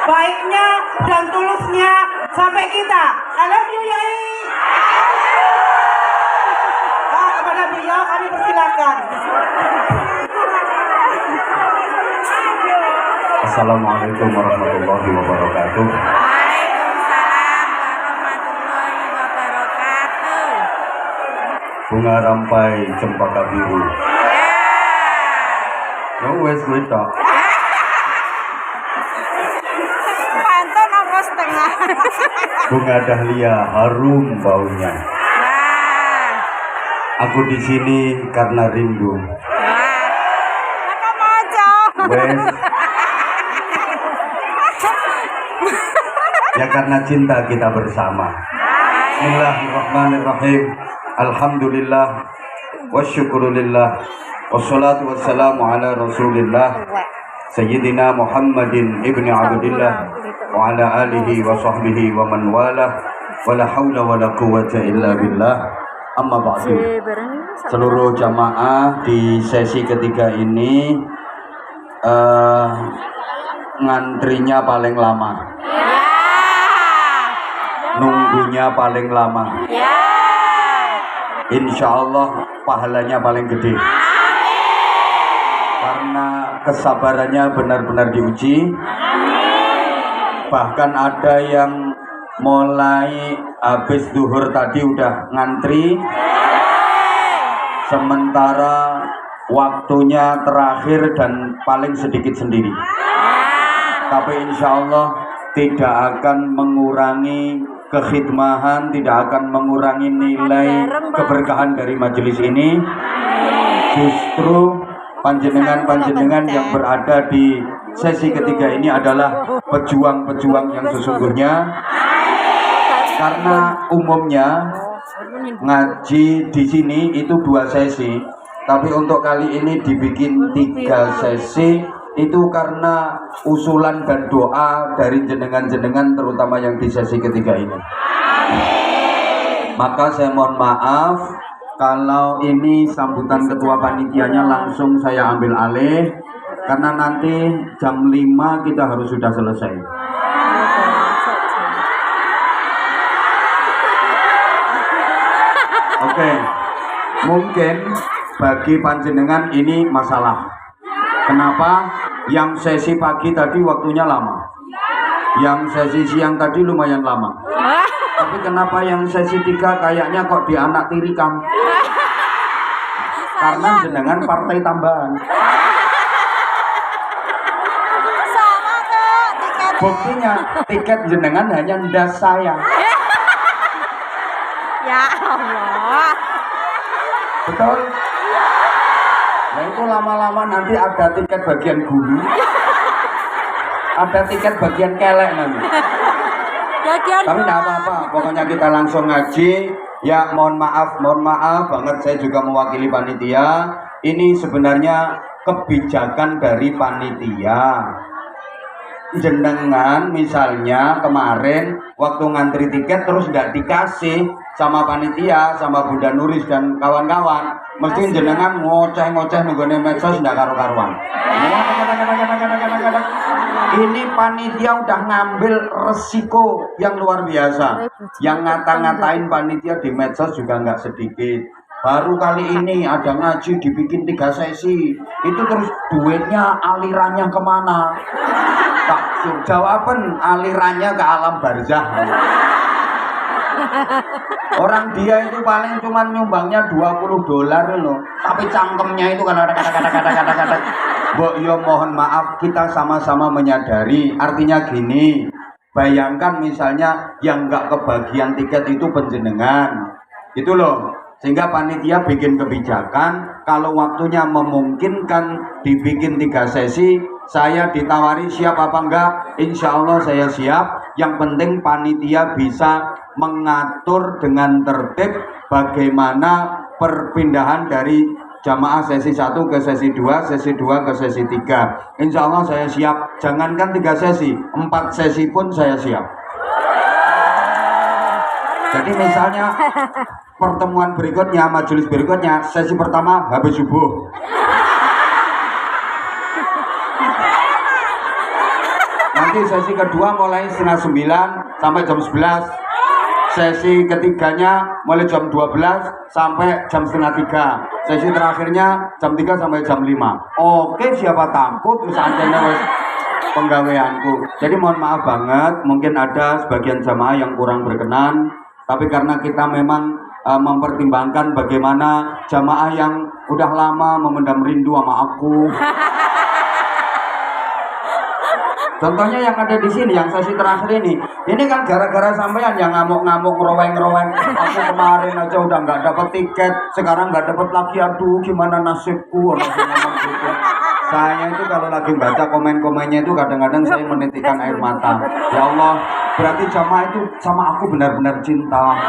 baiknya dan tulusnya sampai kita. I love you Yai. Kepada beliau kami persilakan. Assalamualaikum warahmatullahi wabarakatuh. Waalaikumsalam warahmatullahi wabarakatuh. Bunga rampai cempaka biru. Ya wes kowe tok. Pantun apa setengah? Bunga dahlia harum baunya. Wah, Aku di sini karena rindu. wah. Apa mojo? Wes. Ya karena cinta kita bersama. Bismillahirrahmanirrahim. Alhamdulillah wasyukurulillah wassalatu wassalamu ala rasulillah Sayyidina Muhammadin ibni Abdillah wa ala alihi wa sahbihi wa man walah wa la hawla wa la quwwata illa billah. Amma ba'du. Seluruh jamaah di sesi ketiga ini ngantrinya paling lama, nunggunya paling lama. Ya. Insya Allah pahalanya paling gede. Karena kesabarannya benar-benar diuji. Bahkan ada yang mulai habis zuhur tadi udah ngantri, sementara waktunya terakhir dan paling sedikit sendiri. Tapi insya Allah tidak akan mengurangi kekhidmahan, tidak akan mengurangi nilai keberkahan dari majelis ini. Justru panjenengan-panjenengan yang berada di sesi ketiga ini adalah pejuang-pejuang yang sesungguhnya. Karena umumnya ngaji di sini itu 2 sesi, tapi untuk kali ini dibikin 3 sesi. Itu karena usulan dan doa dari jenengan-jenengan terutama yang di sesi ketiga ini. Maka saya mohon maaf kalau ini sambutan ketua panitianya langsung saya ambil alih, karena nanti jam 5 kita harus sudah selesai. Oke, mungkin bagi panjenengan ini masalah. Kenapa? Yang sesi pagi tadi waktunya lama, yang sesi siang tadi lumayan lama. Tapi kenapa yang sesi 3 kayaknya kok dianak tirikan? Karena jenengan partai tambahan. Sama kok tiketnya. Buktinya tiket jenengan hanya ndas saya. Ya Allah. Betul? Nah itu lama-lama nanti ada tiket bagian gulu, ada tiket bagian kelek nanti. Tapi tidak apa-apa, pokoknya kita langsung ngaji. Ya mohon maaf banget, saya juga mewakili panitia. Ini sebenarnya kebijakan dari panitia. Jenengan misalnya kemarin waktu ngantri tiket terus tidak dikasih sama panitia, sama Bunda Nuris dan kawan-kawan, mesti jenengan ngoceh-ngoceh nunggone medsos ndak karo-karuan. Ini panitia udah ngambil resiko yang luar biasa. Yang ngata-ngatain panitia di medsos juga nggak sedikit. Baru kali ini ada ngaji dibikin 3 sesi, itu terus duitnya alirannya kemana? Tak jawaban alirannya ke alam barzah. Orang dia itu paling cuman nyumbangnya $20 loh, tapi cangkemnya itu kata-kata. Mbok yo mohon maaf, kita sama-sama menyadari. Artinya gini, bayangkan misalnya yang nggak kebagian tiket itu penjenengan, itu loh. Sehingga panitia bikin kebijakan kalau waktunya memungkinkan dibikin 3 sesi. Saya ditawari siap apa enggak, insya Allah saya siap. Yang penting panitia bisa mengatur dengan tertib bagaimana perpindahan dari jamaah sesi 1 ke sesi 2, sesi 2 ke sesi 3. Insya Allah saya siap. Jangankan 3 sesi, 4 sesi pun saya siap. Jadi misalnya pertemuan berikutnya, majelis berikutnya, sesi pertama habis subuh. Nanti sesi kedua mulai setengah 9 sampai jam 11. Sesi ketiganya mulai jam 12 sampai jam setengah 3. Sesi terakhirnya jam 3 sampai jam 5. Oke, siapa takut wis ancene wis penggaweanku. Jadi mohon maaf banget, mungkin ada sebagian jamaah yang kurang berkenan, tapi karena kita memang mempertimbangkan bagaimana jamaah yang udah lama memendam rindu sama aku. Contohnya yang ada di sini, yang sesi terakhir ini kan gara-gara sampean yang ngamuk-ngamuk, ngeroweng-ngeroweng. Aku kemarin aja udah nggak dapat tiket, sekarang nggak dapat lagi. Aduh, gimana nasibku? Orang ngomong gitu. Saya itu kalau lagi baca komen-komennya itu kadang-kadang saya menitikkan air mata. Ya Allah, berarti jamaah itu sama aku benar-benar cinta.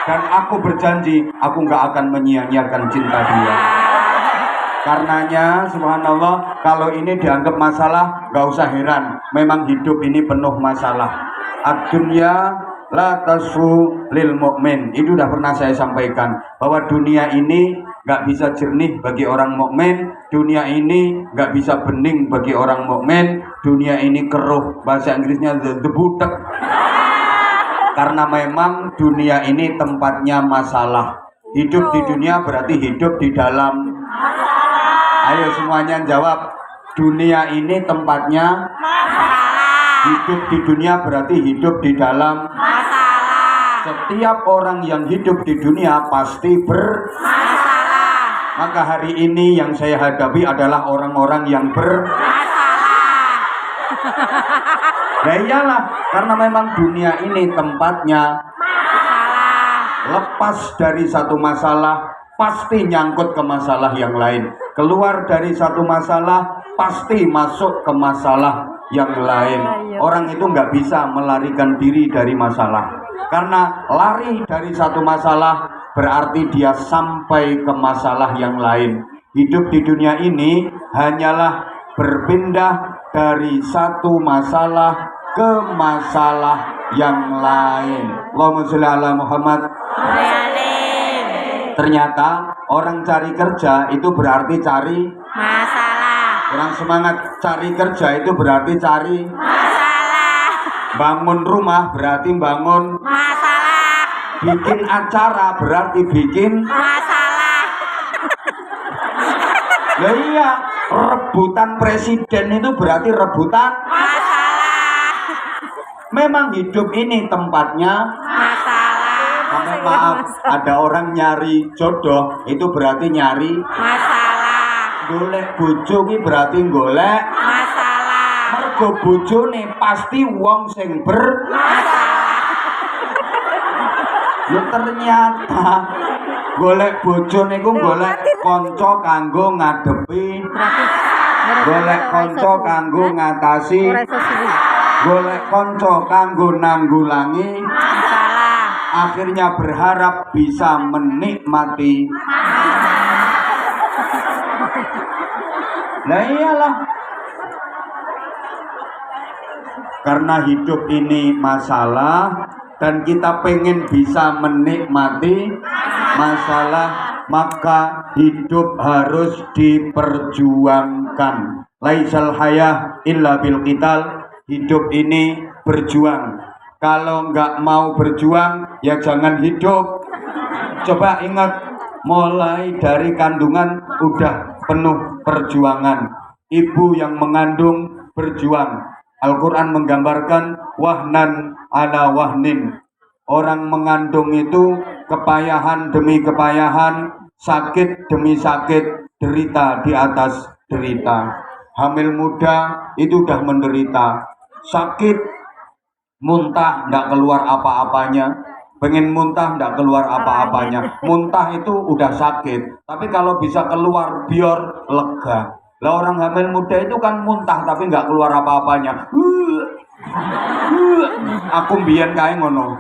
Dan aku berjanji, aku nggak akan menyia-nyiakan cinta dia. Karenanya, subhanallah, kalau ini dianggap masalah, nggak usah heran. Memang hidup ini penuh masalah. Ad-dunya la tasfu lil mu'min. Itu udah pernah saya sampaikan bahwa dunia ini nggak bisa jernih bagi orang mukmin. Dunia ini nggak bisa bening bagi orang mukmin. Dunia ini keruh, bahasa Inggrisnya the butek. Karena memang dunia ini tempatnya masalah. Hidup di dunia berarti hidup di dalam. Ayo semuanya jawab. Dunia ini tempatnya masalah. Hidup di dunia berarti hidup di dalam masalah. Setiap orang yang hidup di dunia pasti bermasalah. Maka hari ini yang saya hadapi adalah orang-orang yang bermasalah. Nah iyalah, karena memang dunia ini tempatnya masalah. Lepas dari satu masalah pasti nyangkut ke masalah yang lain. Keluar dari satu masalah pasti masuk ke masalah yang lain. Orang itu nggak bisa melarikan diri dari masalah. Karena lari dari satu masalah berarti dia sampai ke masalah yang lain. Hidup di dunia ini hanyalah berpindah dari satu masalah ke masalah yang lain. Allahumma sholli ala Muhammad. Ternyata orang cari kerja itu berarti cari masalah. Orang semangat cari kerja itu berarti cari masalah. Bangun rumah berarti bangun masalah. Bikin acara berarti bikin masalah. Lah iya, rebutan presiden itu berarti rebutan masalah. Memang hidup ini tempatnya masalah. Maaf, ada orang nyari jodoh itu berarti nyari masalah. Golek bojo ki berarti golek masalah. Mergo bojone pasti wong sing bermasalah. Ya ternyata golek bojo niku golek kanca kanggo ngadepi, golek kanca kanggo ngatasi, golek kanca kanggo nanggulangi masalah. Akhirnya berharap bisa menikmati. Nah iyalah, karena hidup ini masalah dan kita pengen bisa menikmati masalah, maka hidup harus diperjuangkan. Laisal hayah illa bil qital. Hidup ini berjuang. Kalau nggak mau berjuang, ya jangan hidup. Coba ingat, mulai dari kandungan udah penuh perjuangan. Ibu yang mengandung berjuang. Al-Quran menggambarkan wahnan ala wahnin. Orang mengandung itu kepayahan demi kepayahan, sakit demi sakit, derita di atas derita. Hamil muda itu udah menderita. Sakit, muntah nggak keluar apa-apanya, pengen muntah nggak keluar apa-apanya. Muntah itu udah sakit, tapi kalau bisa keluar biar lega. Lah orang hamil muda itu kan muntah tapi nggak keluar apa-apanya. Aku mbiyen kae ngono.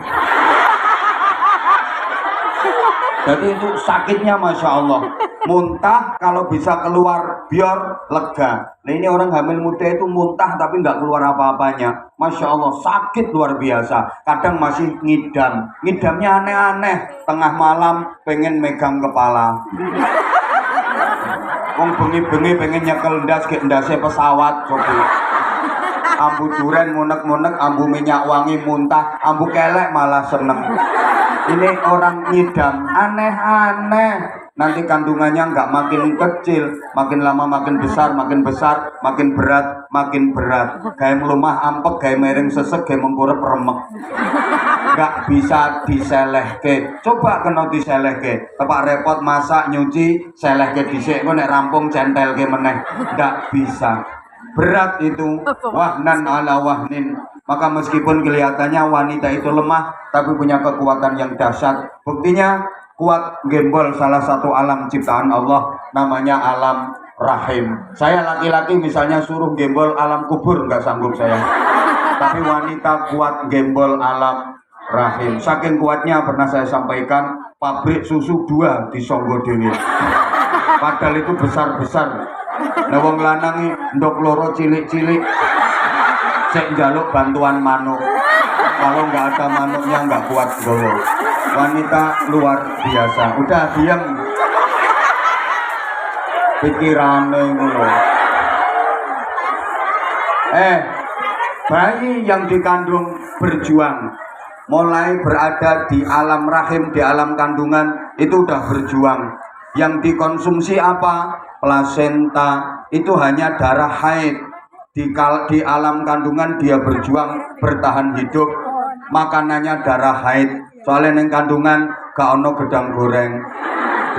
Jadi itu sakitnya Masya Allah. Muntah kalau bisa keluar biar lega. Nah ini orang hamil muda itu muntah tapi nggak keluar apa-apanya. Masya Allah sakit luar biasa. Kadang masih ngidam. Ngidamnya aneh-aneh. Tengah malam pengen megang kepala. Wong bengi-bengi pengen nyekel ndas ke ndasnya pesawat. Coba. ambu duren munek-munek, ambu minyak wangi muntah, ambu kelek malah seneng. Ini orang ngidam, aneh-aneh. Nanti kandungannya nggak makin kecil, makin lama makin besar, makin besar, makin berat, makin berat. Kayak melumah ampek, kayak mereng sesek, kayak mengkurep remek. Nggak bisa diselehke. Coba kena diselehke. Tepak repot masak, nyuci, selehke dhisik. Kok nek rampung centelke meneh. Nggak bisa. Berat itu. Wahnan ala wahnin. Maka meskipun kelihatannya wanita itu lemah, tapi punya kekuatan yang dahsyat. Buktinya kuat gembol salah satu alam ciptaan Allah, namanya alam rahim. Saya laki-laki misalnya suruh gembol alam kubur nggak sanggup saya. Tapi wanita kuat gembol alam rahim. Saking kuatnya pernah saya sampaikan, pabrik susu 2 di Songgo Dewi. Padahal itu besar-besar. Nah wong lanang ndok loro cilik-cilik. Cek njaluk bantuan manuk. Kalau nggak ada manuknya nggak kuat gowo. Wanita luar biasa. Udah diam. Pikirannya ngono. Bayi yang dikandung berjuang. Mulai berada di alam rahim, di alam kandungan itu udah berjuang. Yang dikonsumsi apa? Plasenta. Itu hanya darah haid. Di alam kandungan dia berjuang bertahan hidup, makanannya darah haid. Soalnya neng kandungan gak ono gedang goreng,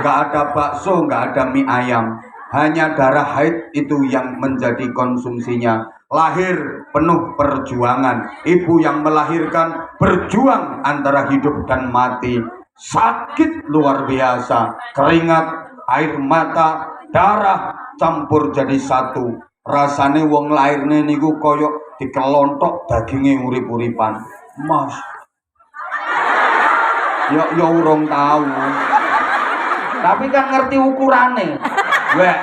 gak ada bakso, gak ada mie ayam, hanya darah haid itu yang menjadi konsumsinya. Lahir penuh perjuangan, ibu yang melahirkan berjuang antara hidup dan mati, sakit luar biasa, keringat, air mata, darah campur jadi satu. Rasane wong lairne niku koyok dikelontok daginge urip-uripan. Mas. Ya urung tahu. Tapi kan ngerti ukurane. Weh.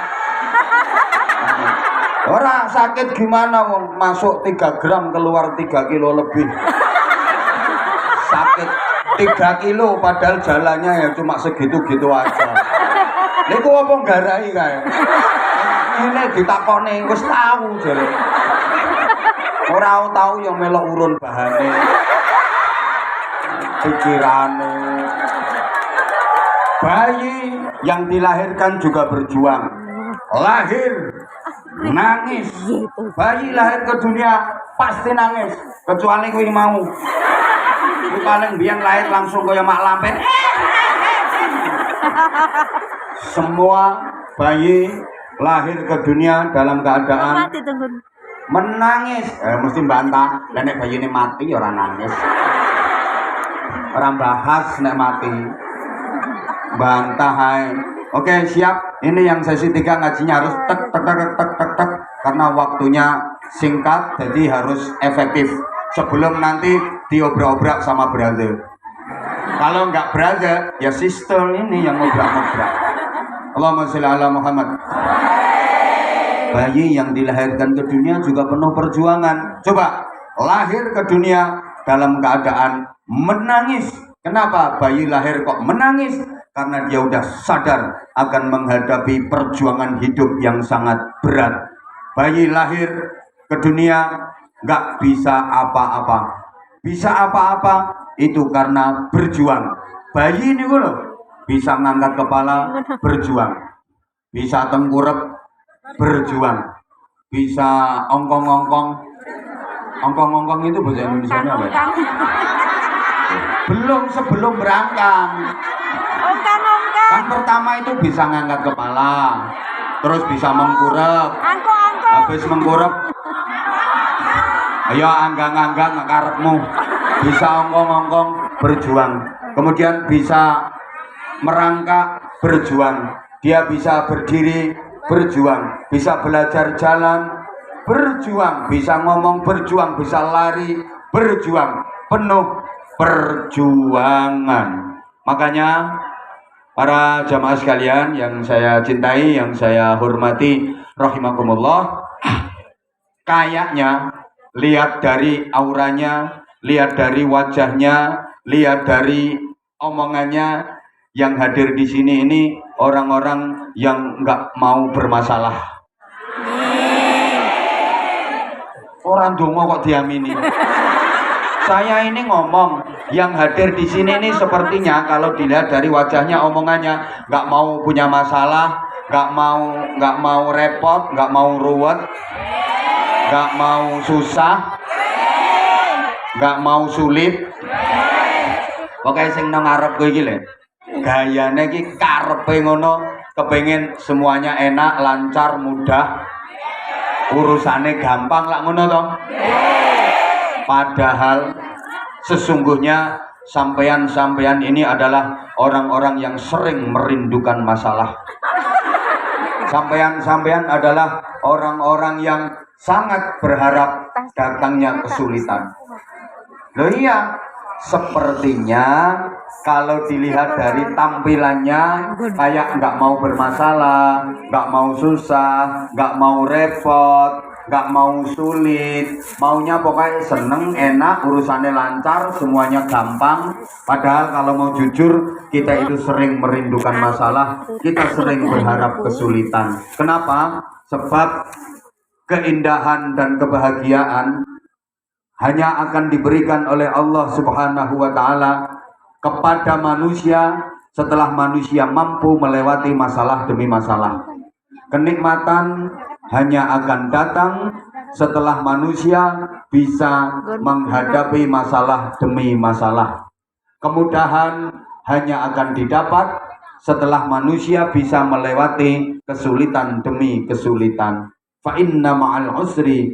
Ora sakit gimana wong masuk 3 gram keluar 3 kilo lebih. Sakit 3 kilo padahal jalannya ya cuma segitu-gitu aja. Niku apa nggarai kae? Ini ditakoni wis tahu jare. Ora tahu yang melok urun bahane. Pikirane. Bayi yang dilahirkan juga berjuang. Lahir nangis. Bayi lahir ke dunia pasti nangis, kecuali kuwi mau. Kuwi paling biyen lahir langsung kaya mak lampet. Semua bayi lahir ke dunia dalam keadaan menangis. Mesti bantah. Lah nek bayine mati ya ora nangis. Ora bahas nek mati. Bantah hai. Oke, siap. Ini yang sesi 3 ngajinya harus tek tek tek tek tek tek karena waktunya singkat jadi harus efektif. Sebelum nanti diobrak-obrak sama brother. Kalau enggak brother, ya sister ini yang ngobrak-ngobrak. Allahumma sholli ala Muhammad. Bayi yang dilahirkan ke dunia juga penuh perjuangan. Coba lahir ke dunia dalam keadaan menangis. Kenapa bayi lahir kok menangis? Karena dia udah sadar akan menghadapi perjuangan hidup yang sangat berat. Bayi lahir ke dunia nggak bisa apa-apa. Bisa apa-apa itu karena berjuang. Bayi ini loh bisa ngangkat kepala, berjuang. Bisa tengkurap, berjuang. Bisa ongkong-ongkong. Ongkong-ongkong itu bahasa Indonesianya apa ya? Belum, sebelum berangkang. Ongkang-ongkang. Kan pertama itu bisa ngangkat kepala, terus bisa mengkurap. Angkong-angkong. Habis mengkurap, ayo anggang-anggang karepmu. Bisa ongkong-ongkong, berjuang. Kemudian bisa merangkak, berjuang. Dia bisa berdiri, berjuang. Bisa belajar jalan, berjuang. Bisa ngomong, berjuang. Bisa lari, berjuang. Penuh perjuangan. Makanya para jamaah sekalian yang saya cintai, yang saya hormati, rahimakumullah, kayaknya lihat dari auranya, lihat dari wajahnya, lihat dari omongannya, yang hadir di sini ini orang-orang yang nggak mau bermasalah. Orang dongo kok diamini. Saya ini ngomong, yang hadir di sini ini sepertinya kalau dilihat dari wajahnya, omongannya, nggak mau punya masalah, nggak mau repot, nggak mau ruwet, nggak mau susah, nggak mau sulit. Pokoknya sing nang ngarep kowe iki lho. Gayane iki karepe ngono, kepengin semuanya enak, lancar, mudah. Urusannya gampang lah ngono toh. Padahal sesungguhnya sampean-sampean ini adalah orang-orang yang sering merindukan masalah. Sampean-sampean adalah orang-orang yang sangat berharap datangnya kesulitan. Loh iya, sepertinya kalau dilihat dari tampilannya kayak nggak mau bermasalah, nggak mau susah, nggak mau repot, nggak mau sulit, maunya pokoknya seneng, enak, urusannya lancar, semuanya gampang. Padahal kalau mau jujur, kita itu sering merindukan masalah, kita sering berharap kesulitan. Kenapa? Sebab keindahan dan kebahagiaan hanya akan diberikan oleh Allah Subhanahu wa Ta'ala kepada manusia setelah manusia mampu melewati masalah demi masalah. Kenikmatan hanya akan datang setelah manusia bisa menghadapi masalah demi masalah. Kemudahan hanya akan didapat setelah manusia bisa melewati kesulitan demi kesulitan. Fa inna ma'al usri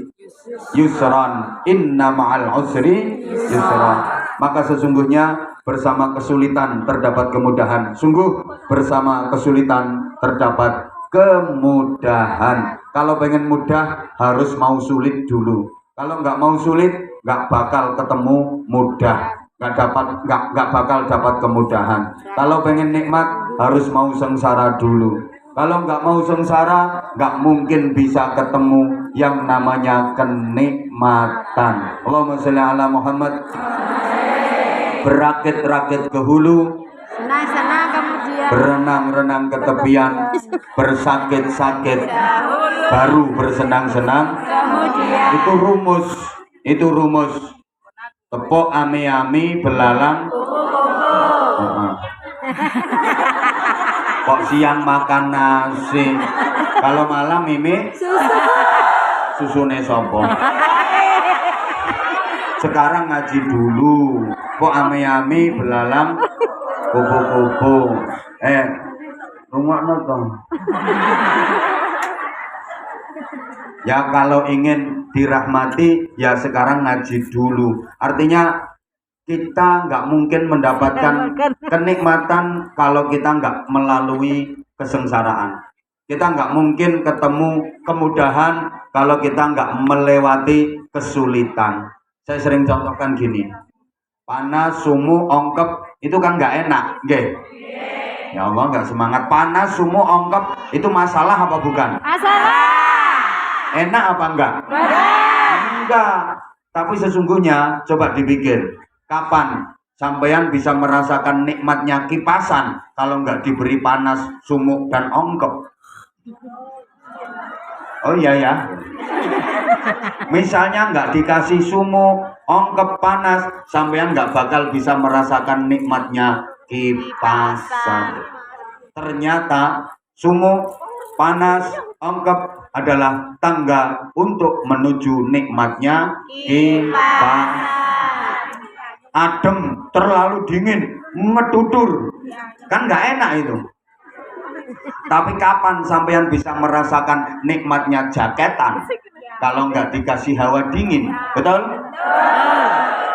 yusran, inna ma'al usri yusran. Maka sesungguhnya bersama kesulitan terdapat kemudahan. Sungguh bersama kesulitan terdapat kemudahan. Kalau pengen mudah harus mau sulit dulu. Kalau nggak mau sulit nggak bakal ketemu mudah, nggak bakal dapat kemudahan. Kalau pengen nikmat harus mau sengsara dulu. Kalau nggak mau sengsara nggak mungkin bisa ketemu yang namanya kenikmatan. Allahumma sholli ala Muhammad. Berakit-rakit ke hulu, Senang-senang kemudian. berenang-renang ke tepian, bersakit-sakit baru bersenang-senang. Kemudian. Itu rumus. Tepuk ami-ami belalang. Kok siang makan nasi, kalau malam mimi susune sopo. Sekarang ngaji dulu. Kok ami-ami belalang kupu-kupu. Rumah nonton. Ya kalau ingin dirahmati ya sekarang ngaji dulu. Artinya kita nggak mungkin mendapatkan kenikmatan kalau kita nggak melalui kesengsaraan. Kita nggak mungkin ketemu kemudahan kalau kita nggak melewati kesulitan. Saya sering contohkan gini, panas, sumuk, ongkep itu kan nggak enak, nggih. Ya Allah nggak semangat. Panas, sumuk, ongkep itu masalah apa bukan? Masalah. Enak apa enggak? Enggak. Tapi sesungguhnya coba dipikir, kapan sampean bisa merasakan nikmatnya kipasan kalau nggak diberi panas, sumuk, dan ongkep? Oh iya ya. Misalnya nggak dikasih sumuk, ongkep, panas, sampean nggak bakal bisa merasakan nikmatnya kipasan. Ternyata sumuk, panas, ongkep adalah tangga untuk menuju nikmatnya kipasan. Adem, terlalu dingin, ngedudur, kan nggak enak itu. Tapi kapan sampean bisa merasakan nikmatnya jaketan kalau nggak dikasih hawa dingin? Betul?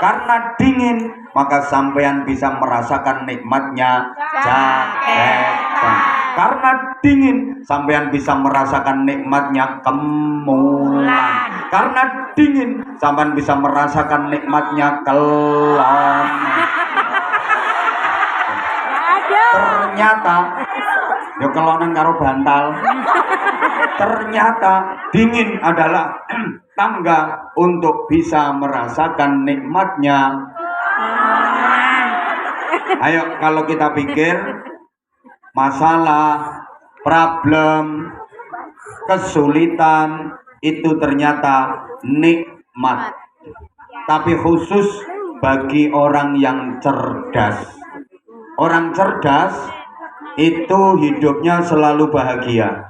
Karena dingin maka sampean bisa merasakan nikmatnya jaketan. Karena dingin sampean bisa merasakan nikmatnya kemulan. Karena dingin sampean bisa merasakan nikmatnya kelon. Ternyata yo kelonan karo bantal. Ternyata dingin adalah tangga untuk bisa merasakan nikmatnya. Ayo kalau kita pikir masalah, problem, kesulitan itu ternyata nikmat. Tapi khusus bagi orang yang cerdas. Orang cerdas itu hidupnya selalu bahagia.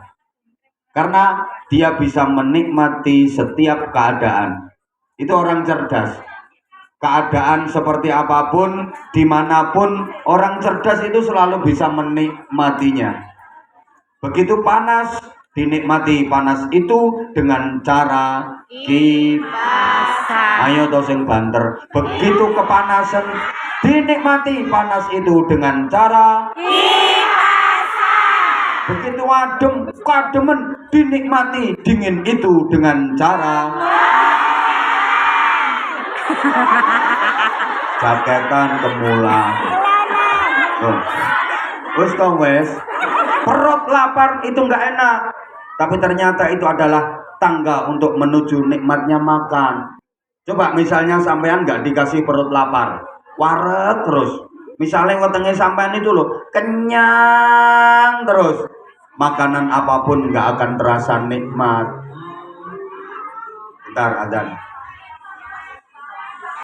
Karena dia bisa menikmati setiap keadaan. Itu orang cerdas. Keadaan seperti apapun, dimanapun, orang cerdas itu selalu bisa menikmatinya. Begitu panas, dinikmati panas itu dengan cara kipasan. Ayo toh sing banter. Begitu kepanasan, dinikmati panas itu dengan cara kipasan. Begitu adem, kademen, dinikmati dingin itu dengan cara jaketan kemula. Wes toh wes. Perut lapar itu nggak enak, tapi ternyata itu adalah tangga untuk menuju nikmatnya makan. Coba misalnya sampean nggak dikasih perut lapar, waret terus. Misalnya wetenge sampean itu loh kenyang terus, makanan apapun nggak akan terasa nikmat. Bentar, azan.